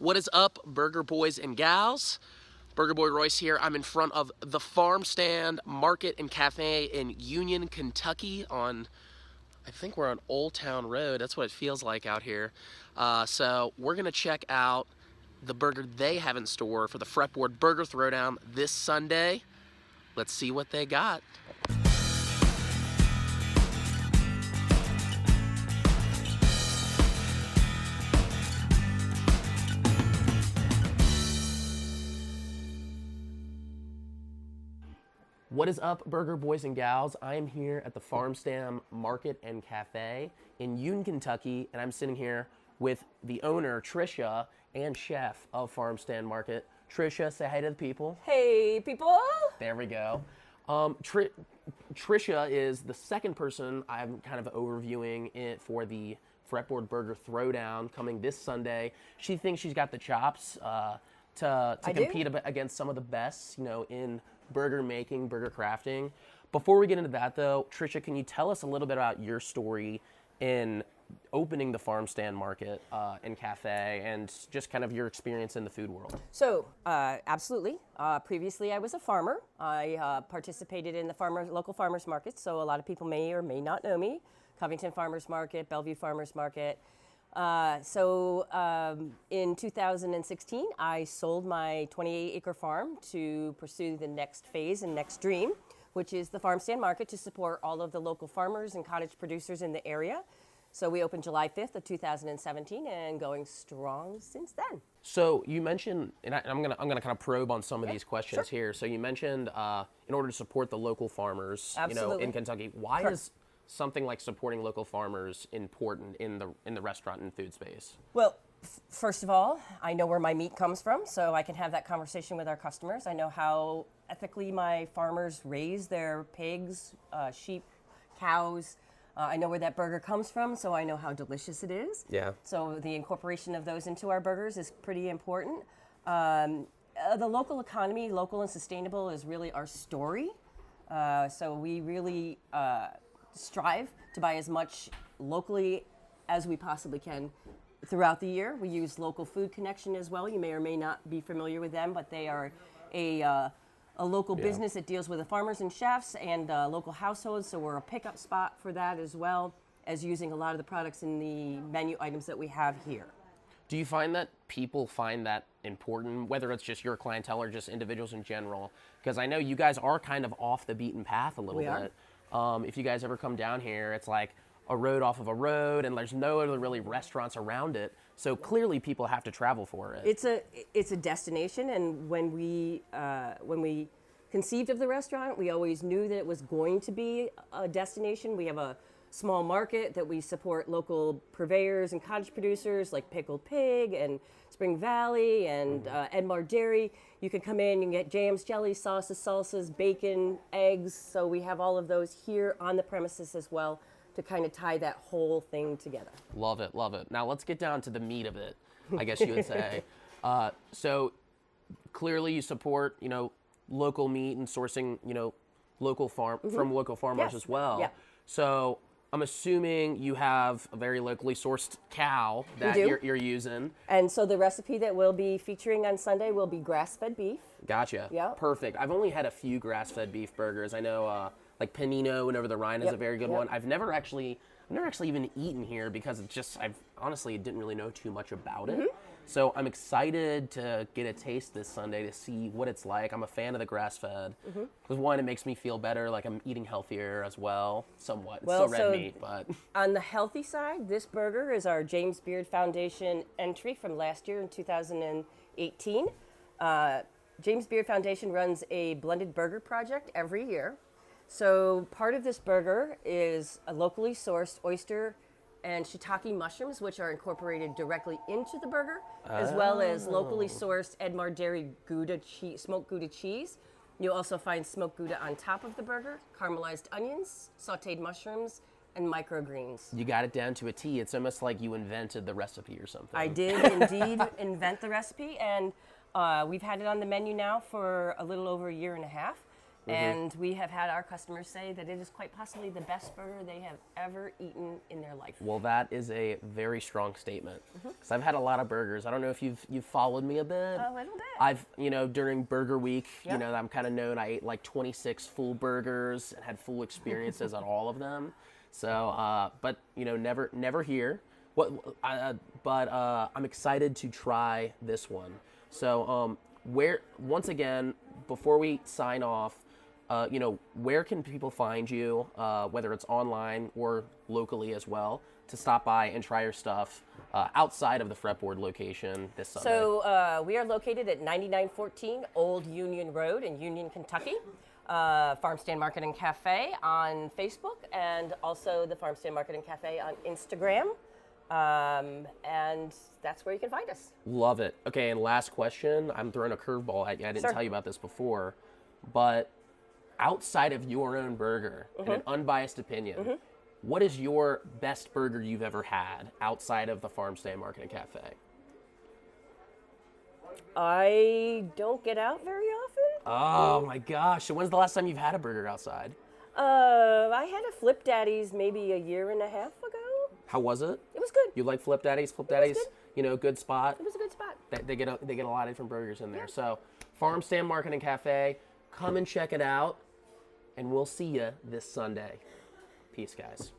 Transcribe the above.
What is up, burger boys and gals? Burger Boy Royce here. I'm in front of the Farmstand Market and Cafe in Union, Kentucky on, I think we're on Old Town Road. That's what it feels like out here. So we're gonna check out the burger they have in store for the Fretboard Burger Throwdown this Sunday. Let's see what they got. What is up, burger boys and gals? I am here at the Farmstand Market and Cafe in Union, Kentucky, and I'm sitting here with the owner, Tricia, and chef of Farmstand Market. Tricia, say hi to the people. Hey, people. There we go. Tricia is the second person I'm kind of overviewing it for the Fretboard Burger Throwdown coming this Sunday. She thinks she's got the chops to compete against some of the best, in burger making, burger crafting. Before we get into that though, Tricia, can you tell us a little bit about your story in opening the Farmstand Market and Cafe and just kind of your experience in the food world? So, absolutely. Previously, I was a farmer. I participated in the local farmers markets, so a lot of people may or may not know me. Covington Farmers Market, Bellevue Farmers Market. In 2016, I sold my 28-acre farm to pursue the next phase and next dream, which is the Farmstand Market, to support all of the local farmers and cottage producers in the area. So we opened July 5th of 2017 and going strong since then. So you mentioned, and I'm gonna kind of probe on some of these questions here. So you mentioned in order to support the local farmers, in Kentucky, why is something like supporting local farmers important in the restaurant and food space? Well, first of all, I know where my meat comes from, so I can have that conversation with our customers. I know how ethically my farmers raise their pigs, sheep, cows. I know where that burger comes from, so I know how delicious it is. Yeah. So the incorporation of those into our burgers is pretty important. The local economy, local and sustainable, is really our story. So we really strive to buy as much locally as we possibly can throughout the year. We use Local Food Connection as well. You may or may not be familiar with them, but they are a local business that deals with the farmers and chefs and local households, so we're a pickup spot for that as well as using a lot of the products in the menu items that we have here. Do you find that people find that important, whether it's just your clientele or just individuals in general? Because I know you guys are kind of off the beaten path a little bit. If you guys ever come down here, it's like a road off of a road, and there's no other really restaurants around it. So clearly, people have to travel for it. It's a destination, and when we conceived of the restaurant, we always knew that it was going to be a destination. We have a small market that we support local purveyors and cottage producers like Pickled Pig and Spring Valley and Edmar Dairy. You can come in and get jams, jellies, sauces, salsas, bacon, eggs. So we have all of those here on the premises as well to kind of tie that whole thing together. Love it, love it. Now let's get down to the meat of it, I guess you would say. So clearly you support, local meat and sourcing, local from local farmers as well. Yeah. So I'm assuming you have a very locally sourced cow that you're using. And so the recipe that we'll be featuring on Sunday will be grass-fed beef. Gotcha. Yeah. Perfect. I've only had a few grass-fed beef burgers. I know like Panino and Over the Rhine is a very good one. I've never actually even eaten here because I've honestly didn't really know too much about it. So I'm excited to get a taste this Sunday to see what it's like. I'm a fan of the grass-fed. Because one, it makes me feel better, like I'm eating healthier as well, somewhat. It's still red meat, but... On the healthy side, this burger is our James Beard Foundation entry from last year in 2018. James Beard Foundation runs a blended burger project every year. So part of this burger is a locally sourced oyster and shiitake mushrooms, which are incorporated directly into the burger, as well as locally sourced Edmar Dairy Gouda cheese, smoked Gouda cheese. You'll also find smoked Gouda on top of the burger, caramelized onions, sauteed mushrooms, and microgreens. You got it down to a T. It's almost like you invented the recipe or something. I did indeed invent the recipe, and we've had it on the menu now for a little over a year and a half. And we have had our customers say that it is quite possibly the best burger they have ever eaten in their life. Well, that is a very strong statement. Because I've had a lot of burgers. I don't know if you've followed me a bit. A little bit. I've, during Burger Week, I'm kind of known. I ate like 26 full burgers and had full experiences on all of them. So, but never here. But I'm excited to try this one. So, once again, before we sign off, where can people find you, whether it's online or locally as well, to stop by and try your stuff outside of the Fretboard location this Sunday? So we are located at 9914 Old Union Road in Union, Kentucky. Farmstand Market and Cafe on Facebook, and also the Farmstand Market and Cafe on Instagram. And that's where you can find us. Love it. Okay, and last question. I'm throwing a curveball at you. I didn't tell you about this before, but outside of your own burger, in an unbiased opinion, what is your best burger you've ever had outside of the Farmstand Market and Cafe? I don't get out very often. Oh my gosh. So when's the last time you've had a burger outside? I had a Flip Daddy's maybe a year and a half ago. How was it? It was good. You like Flip Daddy's? Flip Daddy's, good spot. It was a good spot. They get a lot of different burgers in there. So Farmstand Market and Cafe, come and check it out, and we'll see you this Sunday. Peace, guys.